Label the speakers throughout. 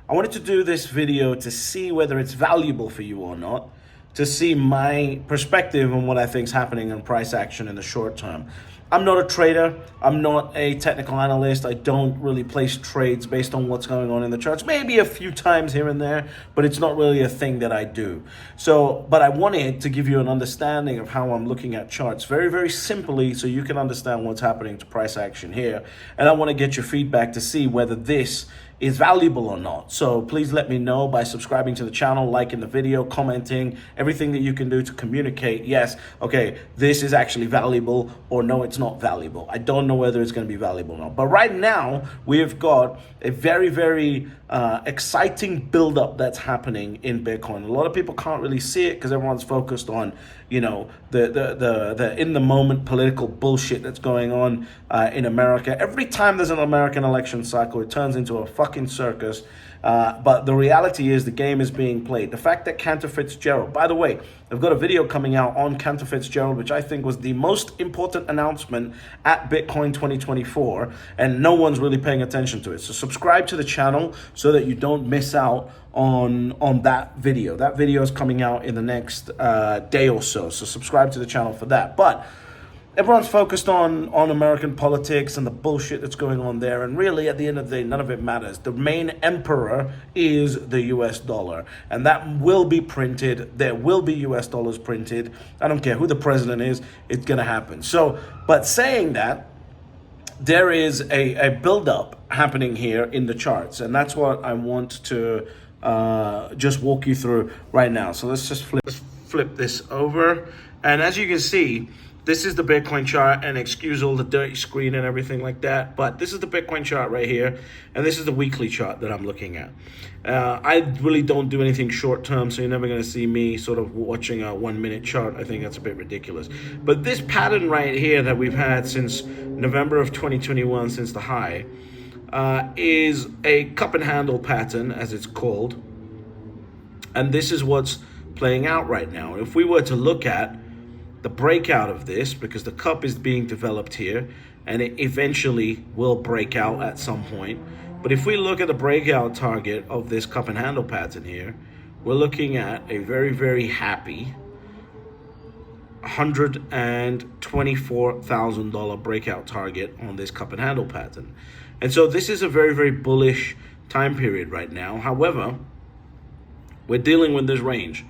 Speaker 1: I wanted to do this video to see whether it's valuable for you or not, to see my perspective on what I think is happening in price action in the short term. I'm not a trader. I'm not a technical analyst. I don't really place trades based on what's going on in the charts. Maybe a few times here and there, but it's not really a thing that I do. But I wanted to give you an understanding of how I'm looking at charts very, very simply so you can understand what's happening to price action here. And I want to get your feedback to see whether this is valuable or not. So please let me know by subscribing to the channel, liking the video, commenting, everything that you can do to communicate. Yes, okay, this is actually valuable, or no, it's not valuable. I don't know whether it's going to be valuable or not. But right now, we have got a very, very exciting buildup that's happening in Bitcoin. A lot of people can't really see it because everyone's focused on, you know, the in the moment political bullshit that's going on in America. Every time there's an American election cycle, it turns into a fucking circus. But the reality is the game is being played. The fact that Cantor Fitzgerald, by the way, I've got a video coming out on Cantor Fitzgerald, which I think was the most important announcement at Bitcoin 2024, and no one's really paying attention to it. So subscribe to the channel so that you don't miss out on that video. That video is coming out in the next day or so. So subscribe to the channel for that. But everyone's focused on American politics and the bullshit that's going on there. And really, at the end of the day, none of it matters. The main emperor is the US dollar. And that will be printed. There will be US dollars printed. I don't care who the president is. It's going to happen. So, but saying that, there is a buildup happening here in the charts. And that's what I want to just walk you through right now. So let's just flip this over. And as you can see, this is the Bitcoin chart, and excuse all the dirty screen and everything like that, but this is the Bitcoin chart right here, and this is the weekly chart that I'm looking at. I really don't do anything short term, so you're never going to see me sort of watching a 1 minute chart. I think that's a bit ridiculous. But this pattern right here that we've had since November of 2021, since the high, is a cup and handle pattern, as it's called. And this is what's playing out right now. If we were to look at the breakout of this, because the cup is being developed here and it eventually will break out at some point. But if we look at the breakout target of this cup and handle pattern here, we're looking at a very, very happy $124,000 breakout target on this cup and handle pattern. And so this is a very, very bullish time period right now. However, we're dealing with this range.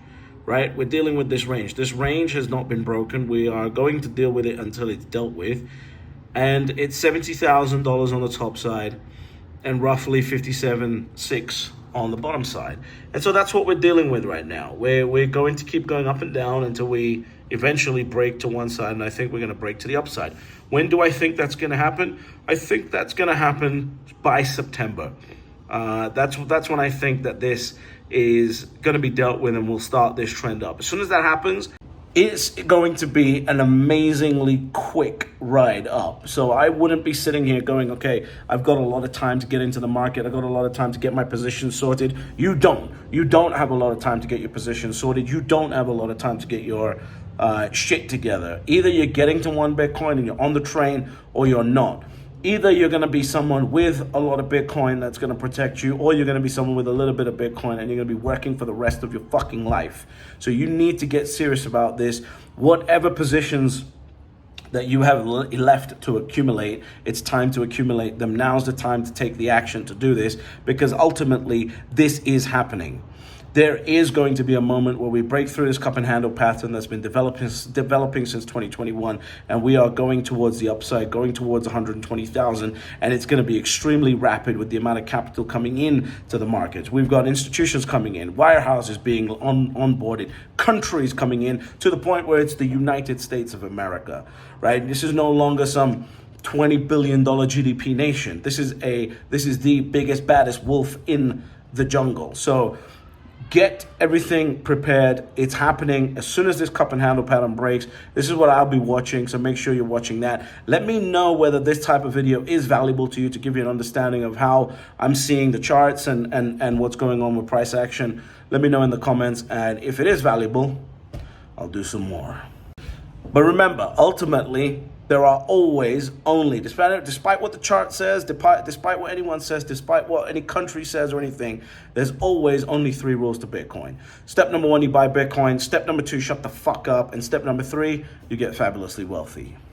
Speaker 1: Right? We're dealing with this range. This range has not been broken. We are going to deal with it until it's dealt with. And it's $70,000 on the top side and roughly 57.6 on the bottom side. And so that's what we're dealing with right now. We're going to keep going up and down until we eventually break to one side, and I think we're going to break to the upside. When do I think that's going to happen? I think that's going to happen by September. That's when I think that this is going to be dealt with and we'll start this trend up. As soon as that happens, it's going to be an amazingly quick ride up. So I wouldn't be sitting here going, okay, I've got a lot of time to get into the market. I've got a lot of time to get my position sorted. You don't. You don't have a lot of time to get your position sorted. You don't have a lot of time to get your shit together. Either you're getting to one Bitcoin and you're on the train, or you're not. Either you're going to be someone with a lot of Bitcoin that's going to protect you, or you're going to be someone with a little bit of Bitcoin and you're going to be working for the rest of your fucking life. So you need to get serious about this. Whatever positions that you have left to accumulate, it's time to accumulate them. Now's the time to take the action to do this, because ultimately this is happening. There is going to be a moment where we break through this cup and handle pattern that's been developing since 2021, and we are going towards the upside, going towards 120,000, and it's going to be extremely rapid with the amount of capital coming in to the markets. We've got institutions coming in, wirehouses being onboarded, countries coming in, to the point where it's the United States of America, right? This is no longer some $20 billion GDP nation. This is the biggest, baddest wolf in the jungle. So get everything prepared. It's happening as soon as this cup and handle pattern breaks. This is what I'll be watching, so make sure you're watching that. Let me know whether this type of video is valuable to you, to give you an understanding of how I'm seeing the charts and what's going on with price action. Let me know in the comments, and if it is valuable, I'll do some more. But remember, ultimately, There are always only, despite what the chart says, despite what anyone says, despite what any country says or anything, there's always only 3 rules to Bitcoin. Step number 1, you buy Bitcoin. Step number 2, shut the fuck up. And step number 3, you get fabulously wealthy.